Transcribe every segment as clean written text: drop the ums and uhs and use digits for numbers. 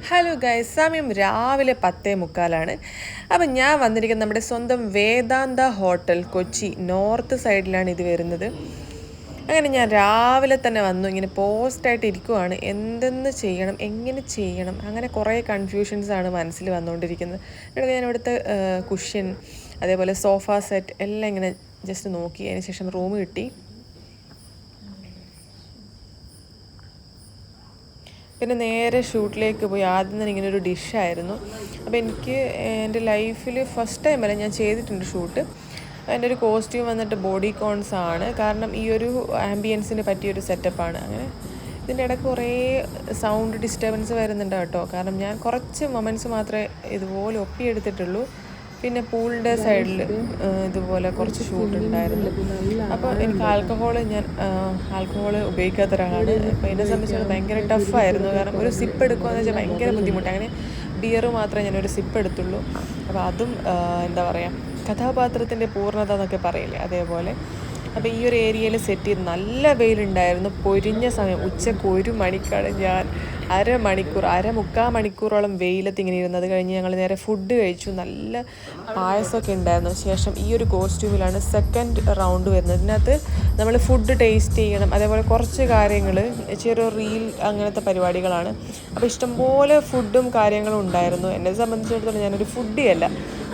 Hello guys, സമയം രാവിലെ 10:45. അപ്പം ഞാൻ വന്നിരിക്കുന്നത് നമ്മുടെ സ്വന്തം വേദാന്ത ഹോട്ടൽ കൊച്ചി നോർത്ത് സൈഡിലാണ് ഇത് വരുന്നത്. അങ്ങനെ ഞാൻ രാവിലെ തന്നെ വന്നു, ഇങ്ങനെ പോസ്റ്റായിട്ട് ഇരിക്കുവാണ്. എന്തെന്ന് ചെയ്യണം, എങ്ങനെ ചെയ്യണം, അങ്ങനെ കുറേ കൺഫ്യൂഷൻസാണ് മനസ്സിൽ വന്നുകൊണ്ടിരിക്കുന്നത്. എന്നിട്ട് ഞാൻ ഇവിടുത്തെ കുഷ്യൻ, അതേപോലെ സോഫ സെറ്റ് എല്ലാം ഇങ്ങനെ ജസ്റ്റ് നോക്കി. അതിന് ശേഷം റൂം കിട്ടി. പിന്നെ നേരെ ഷൂട്ടിലേക്ക് പോയി. ആദ്യം തന്നെ ഇങ്ങനെ ഒരു ഡിഷായിരുന്നു. അപ്പോൾ എനിക്ക് എൻ്റെ ലൈഫിൽ ഫസ്റ്റ് ടൈമല്ല, ഞാൻ ചെയ്തിട്ടുണ്ട് ഷൂട്ട്. എൻ്റെ ഒരു കോസ്റ്റ്യൂം വന്നിട്ട് ബോഡി കോൺസ് ആണ്. കാരണം ഈ ഒരു ആംബിയൻസിന് പറ്റിയൊരു സെറ്റപ്പാണ്. അങ്ങനെ ഇതിൻ്റെ ഇടയ്ക്ക് കുറേ സൗണ്ട് ഡിസ്റ്റർബൻസ് വരുന്നുണ്ട് കേട്ടോ. കാരണം ഞാൻ കുറച്ച് മൊമെൻറ്റ്സ് മാത്രമേ ഇതുപോലെ ഒപ്പിയെടുത്തിട്ടുള്ളൂ. പിന്നെ പൂളിൻ്റെ സൈഡിൽ ഇതുപോലെ കുറച്ച് ഷൂട്ട് ഉണ്ടായിരുന്നു. അപ്പോൾ എനിക്ക് ആൽക്കഹോൾ ഉപയോഗിക്കാത്ത ഒരാളാണ്. അപ്പോൾ എന്നെ സംബന്ധിച്ചിടത്തോളം ഭയങ്കര ടഫായിരുന്നു. കാരണം ഒരു സിപ്പ് എടുക്കുകയെന്ന് വെച്ചാൽ ഭയങ്കര ബുദ്ധിമുട്ടാണ്. അങ്ങനെ ബിയർ മാത്രമേ ഞാനൊരു സിപ്പ് എടുത്തുള്ളൂ. അപ്പോൾ അതും എന്താ പറയുക, കഥാപാത്രത്തിൻ്റെ പൂർണ്ണത എന്നൊക്കെ പറയില്ലേ, അതേപോലെ. അപ്പോൾ ഈ ഒരു ഏരിയയിൽ സെറ്റ് ചെയ്ത് നല്ല വെയിലുണ്ടായിരുന്നു. പൊരിഞ്ഞ സമയം ഉച്ചക്ക് 1 മണിക്കാണ് ഞാൻ മുക്കാൽ മണിക്കൂറോളം വെയിലത്ത് ഇങ്ങനെ ഇരുന്നത്. കഴിഞ്ഞ് ഞങ്ങൾ നേരെ ഫുഡ് കഴിച്ചു. നല്ല പായസമൊക്കെ ഉണ്ടായിരുന്നു. ശേഷം ഈ ഒരു കോസ്റ്റ്യൂമിലാണ് സെക്കൻഡ് റൗണ്ട് വരുന്നത്. ഇതിനകത്ത് നമ്മൾ ഫുഡ് ടേസ്റ്റ് ചെയ്യണം, അതേപോലെ കുറച്ച് കാര്യങ്ങൾ, ചെറിയ റീൽ അങ്ങനത്തെ പരിപാടികളാണ്. അപ്പോൾ ഇഷ്ടംപോലെ ഫുഡും കാര്യങ്ങളും ഉണ്ടായിരുന്നു. എന്നെ സംബന്ധിച്ചിടത്തോളം ഞാനൊരു ഫുഡിയല്ല.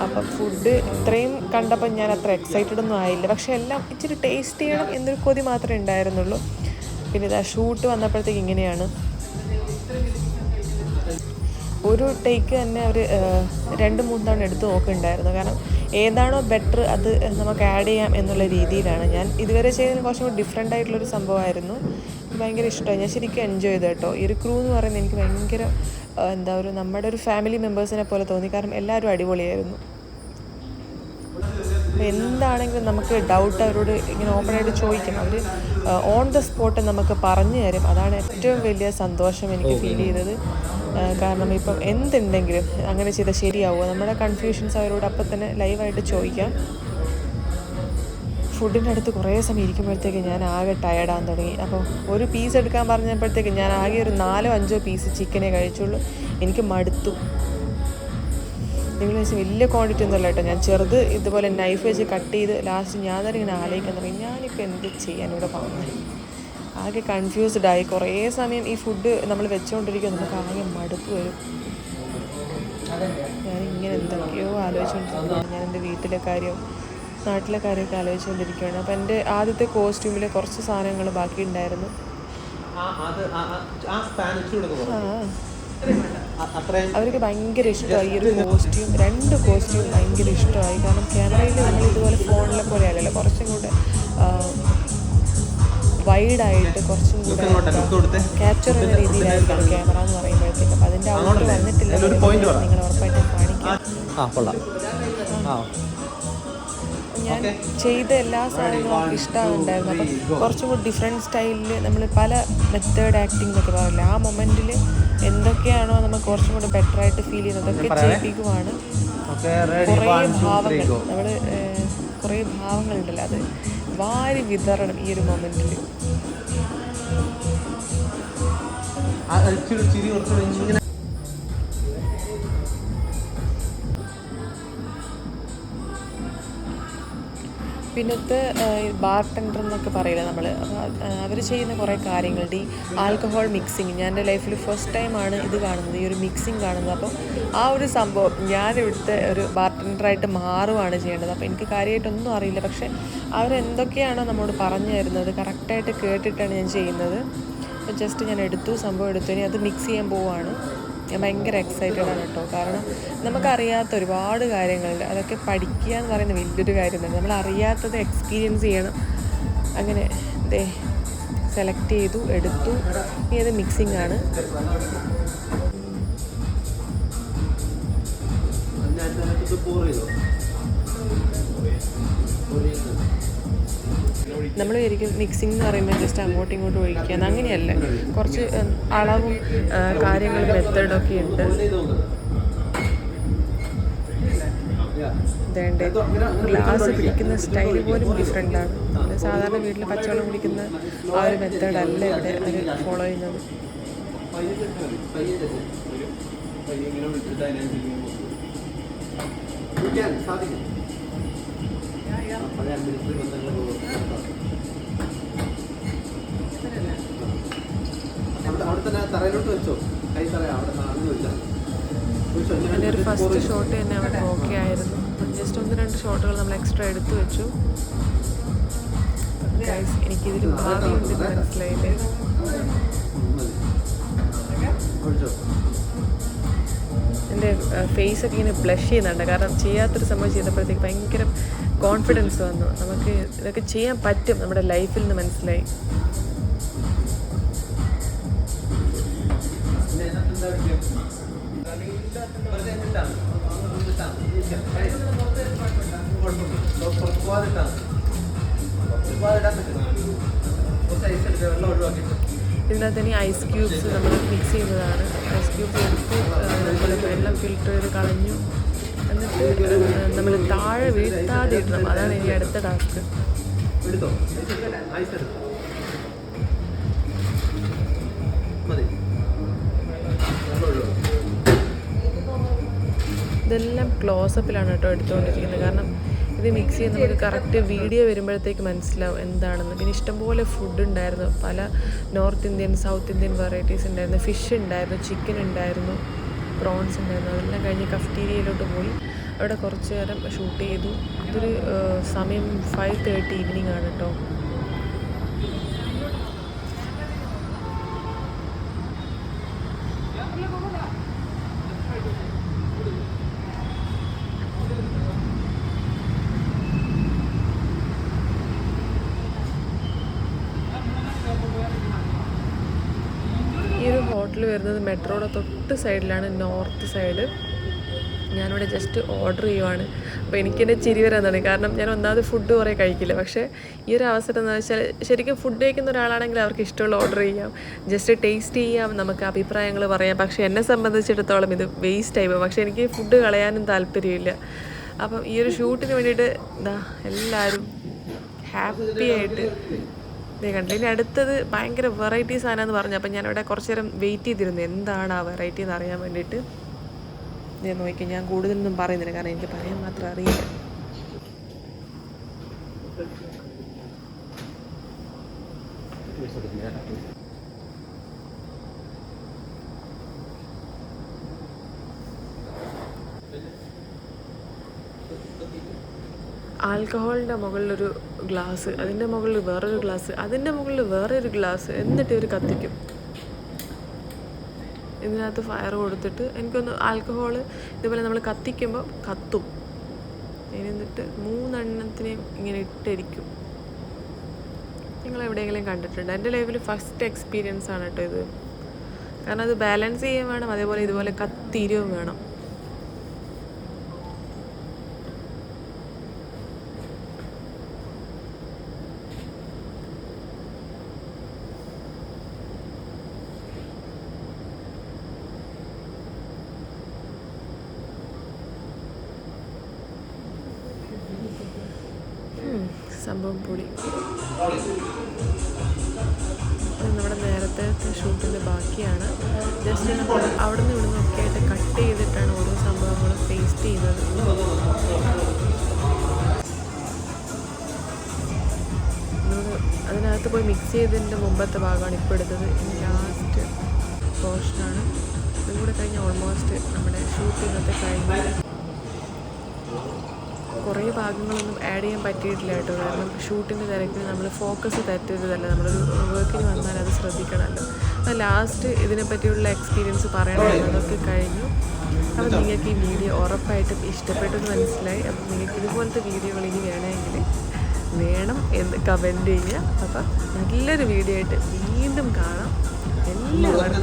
അപ്പം ഫുഡ് ഇത്രയും കണ്ടപ്പോൾ ഞാൻ അത്ര എക്സൈറ്റഡ് ഒന്നും ആയില്ല. പക്ഷേ എല്ലാം ഇച്ചിരി ടേസ്റ്റ് ചെയ്യണം എന്നൊരു കൊതി മാത്രമേ ഉണ്ടായിരുന്നുള്ളൂ. പിന്നെ ഇതാ ഷൂട്ട് വന്നപ്പോഴത്തേക്ക് ഇങ്ങനെയാണ്. ഒരു ടേക്ക് തന്നെ അവർ 2-3 തവണ എടുത്ത് നോക്കുന്നുണ്ടായിരുന്നു. കാരണം ഏതാണോ ബെറ്റർ അത് നമുക്ക് ആഡ് ചെയ്യാം എന്നുള്ള രീതിയിലാണ്. ഞാൻ ഇതുവരെ ചെയ്തതിന് കുറച്ചും കൂടി ഡിഫറെൻ്റ് ആയിട്ടുള്ളൊരു സംഭവമായിരുന്നു. ഭയങ്കര ഇഷ്ടമായി. ഞാൻ ശരിക്കും എൻജോയ് ചെയ്തു കേട്ടോ. ഈ ഒരു ക്രൂ എന്ന് പറയുന്നത് എനിക്ക് ഭയങ്കര നമ്മുടെ ഒരു ഫാമിലി മെമ്പേഴ്സിനെ പോലെ തോന്നി. കാരണം എല്ലാവരും അടിപൊളിയായിരുന്നു. അപ്പോൾ എന്താണെങ്കിലും നമുക്ക് ഡൗട്ട് അവരോട് ഇങ്ങനെ ഓപ്പണായിട്ട് ചോദിക്കണം. അവർ ഓൺ ദ സ്പോട്ട് നമുക്ക് പറഞ്ഞു തരും. അതാണ് ഏറ്റവും വലിയ സന്തോഷം എനിക്ക് ഫീൽ ചെയ്തത്. കാരണം ഇപ്പം എന്തുണ്ടെങ്കിലും അങ്ങനെ ചെയ്താൽ ശരിയാവുമോ, നമ്മുടെ കൺഫ്യൂഷൻസ് അവരോട് അപ്പം തന്നെ ലൈവായിട്ട് ചോദിക്കാം. ഫുഡിൻ്റെ അടുത്ത് കുറേ സമയം ഇരിക്കുമ്പോഴത്തേക്ക് ഞാൻ ആകെ ടയർഡാകാൻ തുടങ്ങി. അപ്പോൾ ഒരു പീസ് എടുക്കാൻ പറഞ്ഞപ്പോഴത്തേക്ക് ഞാൻ ആകെ ഒരു 4-5 പീസ് ചിക്കനെ കഴിച്ചുള്ളൂ. എനിക്ക് മടുത്തു. നിങ്ങൾ വെച്ചാൽ വലിയ ക്വാണ്ടിറ്റി ഒന്നുമല്ല കേട്ടോ. ഞാൻ ചെറുത് ഇതുപോലെ നൈഫ് വെച്ച് കട്ട് ചെയ്ത് ലാസ്റ്റ് ഞാൻ തന്നെ ഇങ്ങനെ ആലോചിക്കാൻ തുടങ്ങി, ഞാനിപ്പോൾ എന്ത് ചെയ്യാൻ ഇവിടെ വന്നത്. ആകെ കൺഫ്യൂസ്ഡായി. കുറേ സമയം ഈ ഫുഡ് നമ്മൾ വെച്ചുകൊണ്ടിരിക്കുമ്പോൾ നമുക്ക് ആകെ മടുപ്പ് വരും. ഞാനിങ്ങനെ എന്തൊക്കെയോ ആലോചിച്ചുകൊണ്ടിരിക്കുകയാണ്. ഞാൻ എൻ്റെ വീട്ടിലെ കാര്യം, നാട്ടിലെ കാര്യമൊക്കെ ആലോചിച്ചുകൊണ്ടിരിക്കുകയാണ്. അപ്പോൾ എൻ്റെ ആദ്യത്തെ കോസ്റ്റ്യൂമിൽ കുറച്ച് സാധനങ്ങൾ ബാക്കി ഉണ്ടായിരുന്നു. അവർക്ക് ഭയങ്കര ഇഷ്ടമായി ഈ ഒരു കോസ്റ്റ്യൂം. 2 കോസ്റ്റ്യൂം ഭയങ്കര ഇഷ്ടമായി. കാരണം ക്യാമറയിൽ നമ്മൾ ഇതുപോലെ ഫോണിലെ പോലെ അല്ലല്ലോ, കുറച്ചും കൂടെ വൈഡായിട്ട് കുറച്ചും കൂടെ ക്യാപ്ചർ ചെയ്യുന്ന രീതിയിലായിരിക്കണം ക്യാമറ എന്ന് പറയുമ്പോഴത്തേക്ക്. അപ്പോൾ അതിൻ്റെ ഔട്ട് വന്നിട്ടില്ല, നിങ്ങൾ ഉറപ്പായിട്ടും കാണിക്കാം. ഞാൻ ചെയ്ത എല്ലാ സാധനങ്ങളും ഇഷ്ടമാകുന്നുണ്ടായിരുന്നു. അപ്പം കുറച്ചും കൂടി ഡിഫറെൻറ്റ് സ്റ്റൈലിൽ നമ്മൾ പല മെത്തേഡ് ആക്ടിംഗ് എന്നൊക്കെ പറയില്ല, ആ മൊമെൻറ്റിൽ എന്തൊക്കെയാണോ നമുക്ക് കുറച്ചും കൂടി ബെറ്ററായിട്ട് ഫീൽ ചെയ്യുന്നതൊക്കെ ചെയ്യിപ്പിക്കുവാണ്. കുറേ ഭാവങ്ങളുണ്ടല്ലോ, അത് വാരി വിതറണം ഈ ഒരു മൊമെൻറ്റിൽ. പിന്നത്തെ ബാർ ടെൻഡർ എന്നൊക്കെ പറയില്ല നമ്മൾ. അവർ ചെയ്യുന്ന കുറേ കാര്യങ്ങളുണ്ട്. ഈ ആൽക്കഹോൾ മിക്സിങ്, ഞാൻ എൻ്റെ ലൈഫിൽ ഫസ്റ്റ് ടൈമാണ് ഇത് കാണുന്നത്, ഈ ഒരു മിക്സിങ് കാണുന്നത്. അപ്പോൾ ആ ഒരു സംഭവം ഞാൻ ഇവിടുത്തെ ഒരു ബാർ ടെൻഡറായിട്ട് മാറുകയാണ് ചെയ്യേണ്ടത്. അപ്പോൾ എനിക്ക് കാര്യമായിട്ടൊന്നും അറിയില്ല. പക്ഷേ അവരെന്തൊക്കെയാണോ നമ്മോട് പറഞ്ഞു തരുന്നത് കറക്റ്റായിട്ട് കേട്ടിട്ടാണ് ഞാൻ ചെയ്യുന്നത്. അപ്പോൾ ജസ്റ്റ് ഞാൻ സംഭവം എടുത്തു. ഇനി അത് മിക്സ് ചെയ്യാൻ പോവുകയാണ്. ഞാൻ ഭയങ്കര എക്സൈറ്റഡാണ് കേട്ടോ. കാരണം നമുക്കറിയാത്ത ഒരുപാട് കാര്യങ്ങളുണ്ട്. അതൊക്കെ പഠിക്കുക എന്ന് പറയുന്നത് വലിയൊരു കാര്യം തന്നെ. നമ്മൾ അറിയാത്തത് എക്സ്പീരിയൻസ് ചെയ്യണം. അങ്ങനെ സെലക്ട് ചെയ്തു, എടുത്തു. ഇനി അത് മിക്സിംഗ് ആണ്. നമ്മൾ ശരിക്കും മിക്സിംഗ് എന്ന് പറയുമ്പോൾ ജസ്റ്റ് അങ്ങോട്ടും ഇങ്ങോട്ടും ഒഴിക്കുക, അങ്ങനെയല്ല. കുറച്ച് അളവും കാര്യങ്ങളും മെത്തേഡൊക്കെ ഉണ്ട്. ഇതേണ്ട ഗ്ലാസ് പിടിക്കുന്ന സ്റ്റൈൽ പോലും ഡിഫറെൻ്റാണ്. നമ്മൾ സാധാരണ വീട്ടിൽ പച്ചവെള്ളം കുടിക്കുന്ന ആ ഒരു മെത്തേഡല്ല ഇവിടെ അവർ ഫോളോ ചെയ്യുന്നത്. എൻ്റെ ഒരു ഫസ്റ്റ് ഷോട്ട് തന്നെ അവർക്ക് ഓക്കെ ആയിരുന്നു. ജസ്റ്റ് 1-2 ഷോട്ടുകൾ നമ്മൾ എക്സ്ട്രാ എടുത്തു വെച്ചു. എനിക്കിതിൽ ഭാവിയുണ്ടെന്ന് മനസ്സിലായില്ലേ. എൻ്റെ ഫേസൊക്കെ ഇങ്ങനെ ബ്ലഷ് ചെയ്യുന്നുണ്ട്. കാരണം ചെയ്യാത്തൊരു സംഭവം ചെയ്തപ്പോഴത്തേക്ക് ഭയങ്കര കോൺഫിഡൻസ് വന്നു. നമുക്ക് ഇതൊക്കെ ചെയ്യാൻ പറ്റും നമ്മുടെ ലൈഫിൽ നിന്ന് മനസ്സിലായി. ഇതിനകത്ത് ഇനി ഐസ് ക്യൂബ്സ് നമ്മൾ മിക്സ് ചെയ്യുന്നതാണ്. ഐസ് ക്യൂബ്സ് എടുത്ത് നമ്മൾ വെള്ളം ഫിൽറ്റർ ചെയ്ത് കളഞ്ഞു. എന്നിട്ട് നമ്മൾ താഴെ വീഴ്ത്താതെ ഇടണം. അതാണ് ഇനി അടുത്ത ടാസ്ക്. ഇതെല്ലാം ക്ലോസപ്പിലാണ് കേട്ടോ എടുത്തുകൊണ്ടിരിക്കുന്നത്. കാരണം ഇത് മിക്സ് ചെയ്ത് നമുക്ക് കറക്റ്റ് വീഡിയോ വരുമ്പോഴത്തേക്ക് മനസ്സിലാവും എന്താണെന്ന്. പിന്നെ ഇഷ്ടംപോലെ ഫുഡ് ഉണ്ടായിരുന്നു. പല north Indian, south Indian varieties ഉണ്ടായിരുന്നു. ഫിഷ് ഉണ്ടായിരുന്നു, ചിക്കൻ ഉണ്ടായിരുന്നു, പ്രോൺസ് ഉണ്ടായിരുന്നു. അതെല്ലാം കഴിഞ്ഞ് കഫ്റ്റീരിയയിലോട്ട് പോയി അവിടെ കുറച്ച് നേരം ഷൂട്ട് ചെയ്തു. ഇതൊരു സമയം 5:30 ഈവനിങ് ആണ് കേട്ടോ. ഈ ഒരു ഹോട്ടൽ വരുന്നത് മെട്രോയുടെ തൊട്ട് സൈഡിലാണ്, നോർത്ത് സൈഡ്. ഞാനിവിടെ ജസ്റ്റ് ഓർഡർ ചെയ്യുവാണ്. അപ്പോൾ എനിക്കെന്നെ ചിരി വരാൻ തുടങ്ങി. കാരണം ഞാൻ ഒന്നാമത് ഫുഡ് കുറേ കഴിക്കില്ല. പക്ഷേ ഈ ഒരു അവസരം എന്ന് വെച്ചാൽ ശരിക്കും ഫുഡ് കഴിക്കുന്ന ഒരാളാണെങ്കിൽ അവർക്ക് ഇഷ്ടമുള്ള ഓർഡർ ചെയ്യാം, ജസ്റ്റ് ടേസ്റ്റ് ചെയ്യാം, നമുക്ക് അഭിപ്രായങ്ങൾ പറയാം. പക്ഷേ എന്നെ സംബന്ധിച്ചിടത്തോളം ഇത് വേസ്റ്റ് ആയി പോകും. പക്ഷേ എനിക്ക് ഫുഡ് കളയാനും താല്പര്യമില്ല. അപ്പം ഈ ഒരു ഷൂട്ടിന് വേണ്ടിയിട്ട് എല്ലാവരും ഹാപ്പി ആയിട്ട് കണ്ടില്ല. ഇനി അടുത്തത് ഭയങ്കര വെറൈറ്റി സാധനമെന്ന് പറഞ്ഞു. അപ്പം ഞാനിവിടെ കുറച്ച് നേരം വെയിറ്റ് ചെയ്തിരുന്നു എന്താണ് ആ വെറൈറ്റി എന്ന് അറിയാൻ വേണ്ടിയിട്ട്. ഞാൻ നോക്കി, ഞാൻ കൂടുതലൊന്നും പറയുന്നില്ല കാരണം എനിക്ക് പറയാൻ മാത്രം അറിയില്ല. ആൽക്കഹോളിൻ്റെ മുകളിലൊരു ഗ്ലാസ്, അതിൻ്റെ മുകളിൽ വേറൊരു ഗ്ലാസ്, അതിൻ്റെ മുകളിൽ വേറൊരു ഗ്ലാസ്, എന്നിട്ട് ഇവർ കത്തിക്കും. ഇതിനകത്ത് ഫയർ കൊടുത്തിട്ട് എനിക്കൊന്ന് ആൽക്കഹോൾ ഇതുപോലെ നമ്മൾ കത്തിക്കുമ്പോൾ കത്തും. എന്നിട്ട് 3 എണ്ണത്തിനെയും ഇങ്ങനെ ഇട്ടിരിക്കും. നിങ്ങൾ എവിടെയെങ്കിലും കണ്ടിട്ടുണ്ടോ? എൻ്റെ ലൈഫിൽ ഫസ്റ്റ് എക്സ്പീരിയൻസ് ആണ് കേട്ടോ ഇത്. കാരണം അത് ബാലൻസ് ചെയ്യാൻ വേണം, അതേപോലെ ഇതുപോലെ കത്തിരിയും വേണം. സംഭവം പൊടി. നമ്മുടെ നേരത്തെ ഷൂട്ടിൻ്റെ ബാക്കിയാണ്. ജസ്റ്റ് നമ്മൾ അവിടെ നിന്ന് ഇവിടെ നിന്നൊക്കെ ആയിട്ട് കട്ട് ചെയ്തിട്ടാണ് ഓരോ സംഭവങ്ങളും ടേസ്റ്റ് ചെയ്യുന്നത്. അതിനകത്ത് പോയി മിക്സ് ചെയ്തതിൻ്റെ മുമ്പത്തെ ഭാഗമാണ് ഇപ്പോൾ എടുത്തത്. ഇനി ലാസ്റ്റ് പോർഷനാണ്. ഇതും കൂടെ കഴിഞ്ഞ് ഓൾമോസ്റ്റ് നമ്മുടെ ഷൂട്ട് ഇന്നത്തെ കഴിഞ്ഞു. കുറേ ഭാഗങ്ങളൊന്നും ആഡ് ചെയ്യാൻ പറ്റിയിട്ടില്ല കേട്ടോ. കാരണം ഷൂട്ടിൻ്റെ തിരക്കിൽ നമ്മൾ ഫോക്കസ് തെറ്റരുതല്ല. നമ്മളൊരു വർക്കിന് വന്നാൽ അത് ശ്രദ്ധിക്കണമല്ലോ. അപ്പോൾ ലാസ്റ്റ് ഇതിനെപ്പറ്റിയുള്ള എക്സ്പീരിയൻസ് പറയണമായിരുന്നു. അതൊക്കെ കഴിഞ്ഞു. അപ്പോൾ നിങ്ങൾക്ക് ഈ വീഡിയോ ഉറപ്പായിട്ടും ഇഷ്ടപ്പെട്ടെന്ന് മനസ്സിലായി. അപ്പോൾ നിങ്ങൾക്ക് ഇതുപോലത്തെ വീഡിയോകൾ ഇനി വേണം എന്ന് കമൻറ്റ് ചെയ്യുക. അപ്പോൾ നല്ലൊരു വീഡിയോ ആയിട്ട് വീണ്ടും കാണാം. എല്ലാവർക്കും